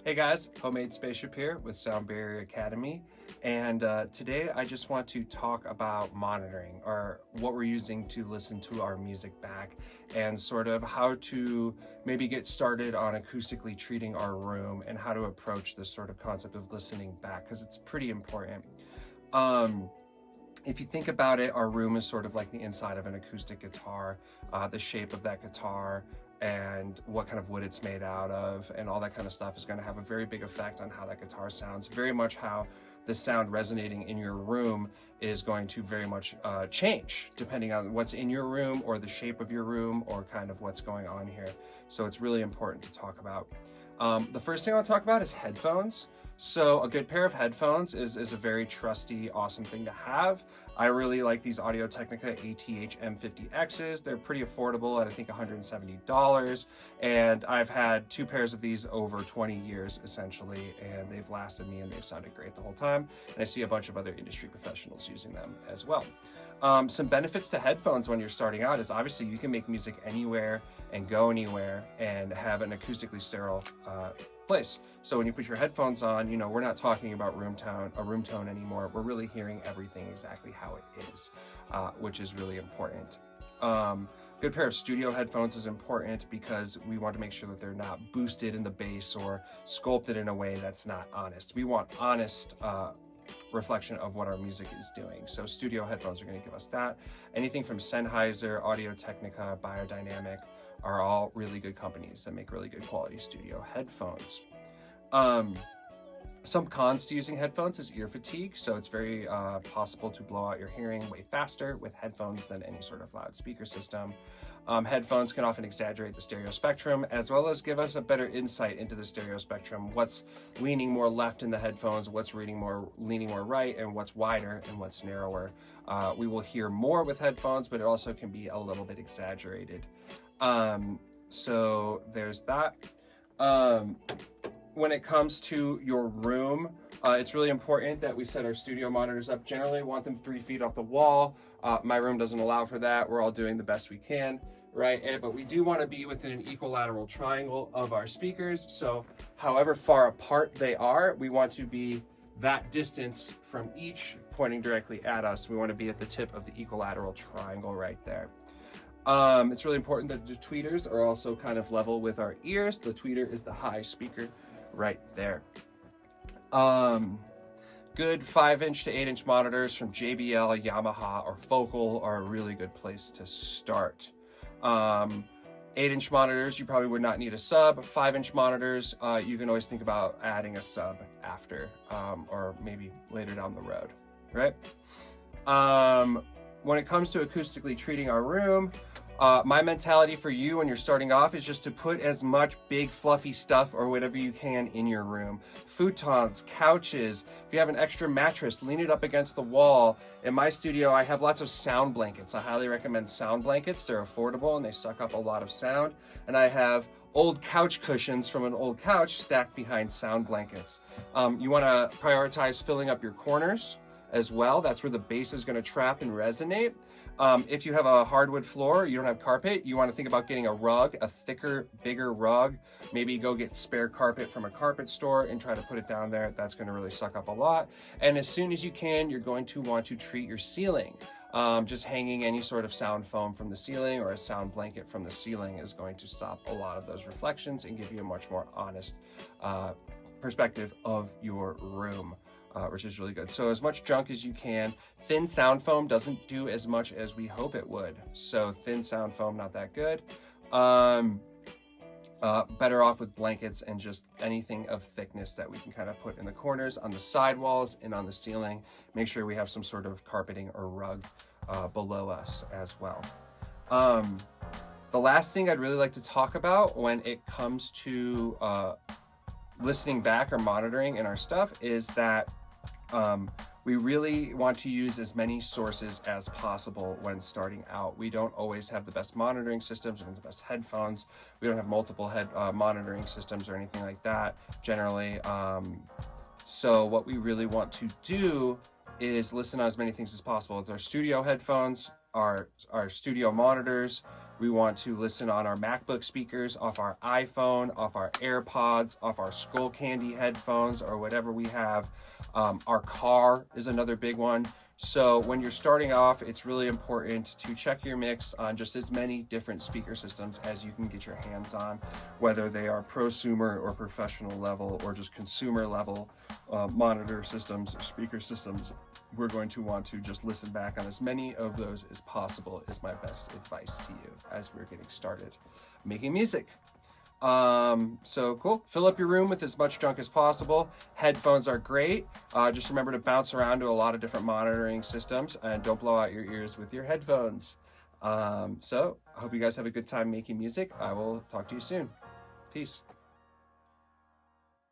Hey guys, Homemade Spaceship here with Sound Barrier Academy, and today I just want to talk about monitoring, or what we're using to listen to our music back, and sort of how to maybe get started on acoustically treating our room and how to approach this sort of concept of listening back, because it's pretty important. If you think about it, our room is sort of like the inside of an acoustic guitar, the shape of that guitar, and what kind of wood it's made out of, and all that kind of stuff is going to have a very big effect on how that guitar sounds. Very much how the sound resonating in your room is going to very much change depending on what's in your room, or the shape of your room, or kind of what's going on here. So it's really important to talk about. The first thing I want to talk about is headphones. So a good pair of headphones is a very trusty, awesome thing to have. I really like these Audio-Technica ATH M50Xs. They're pretty affordable at I think $170, and I've had two pairs of these over 20 years essentially, and they've lasted me and they've sounded great the whole time. And I see a bunch of other industry professionals using them as well. Some benefits to headphones when you're starting out is obviously you can make music anywhere and go anywhere and have an acoustically sterile place. So when you put your headphones on, you know, we're not talking about a room tone anymore. We're really hearing everything exactly how it is, which is really important. Good pair of studio headphones is important because we want to make sure that they're not boosted in the bass or sculpted in a way that's not honest. We want honest reflection of what our music is doing. So studio headphones are going to give us that. Anything from Sennheiser, Audio-Technica, Biodynamic are all really good companies that make really good quality studio headphones. Some cons to using headphones is ear fatigue. So it's very possible to blow out your hearing way faster with headphones than any sort of loudspeaker system. Headphones can often exaggerate the stereo spectrum, as well as give us a better insight into the stereo spectrum, what's leaning more left in the headphones, what's leaning more right, and what's wider and what's narrower. We will hear more with headphones, but it also can be a little bit exaggerated. So there's that. When it comes to your room, it's really important that we set our studio monitors up. Generally, we want them 3 feet off the wall. My room doesn't allow for that. We're all doing the best we can, right? But we do want to be within an equilateral triangle of our speakers. So however far apart they are, we want to be that distance from each pointing directly at us. We want to be at the tip of the equilateral triangle right there. It's really important that the tweeters are also kind of level with our ears. The tweeter is the high speaker right there. Good 5-inch to 8-inch monitors from JBL, Yamaha, or Focal are a really good place to start. 8-inch monitors, you probably would not need a sub. 5-inch monitors, you can always think about adding a sub after, or maybe later down the road, right? When it comes to acoustically treating our room, my mentality for you when you're starting off is just to put as much big fluffy stuff or whatever you can in your room. Futons, couches, if you have an extra mattress, lean it up against the wall. In my studio, I have lots of sound blankets. I highly recommend sound blankets. They're affordable and they suck up a lot of sound. And I have old couch cushions from an old couch stacked behind sound blankets. You want to prioritize filling up your corners as well. That's where the bass is going to trap and resonate. If you have a hardwood floor, you don't have carpet, you want to think about getting a rug, a thicker, bigger rug. Maybe go get spare carpet from a carpet store and try to put it down there. That's going to really suck up a lot. And as soon as you can, you're going to want to treat your ceiling. Just hanging any sort of sound foam from the ceiling or a sound blanket from the ceiling is going to stop a lot of those reflections and give you a much more honest perspective of your room. Which is really good. So as much junk as you can. Thin sound foam doesn't do as much as we hope it would. So thin sound foam, not that good. Better off with blankets and just anything of thickness that we can kind of put in the corners, on the side walls, and on the ceiling. Make sure we have some sort of carpeting or rug below us as well. The last thing I'd really like to talk about when it comes to listening back or monitoring in our stuff is that we really want to use as many sources as possible when starting out. We don't always have the best monitoring systems and the best headphones. We don't have multiple monitoring systems or anything like that generally. So what we really want to do is listen to as many things as possible. With our studio headphones, our studio monitors, We want to listen on our MacBook speakers, off our iPhone, off our AirPods, off our Skull Candy headphones, or whatever we have. Our car is another big one. So when you're starting off, it's really important to check your mix on just as many different speaker systems as you can get your hands on, whether they are prosumer or professional level or just consumer level monitor systems or speaker systems. We're going to want to just listen back on as many of those as possible is my best advice to you as we're getting started making music. So cool. Fill up your room with as much junk as possible. Headphones are great. Just remember to bounce around to a lot of different monitoring systems and don't blow out your ears with your headphones. So I hope you guys have a good time making music. I will talk to you soon. Peace.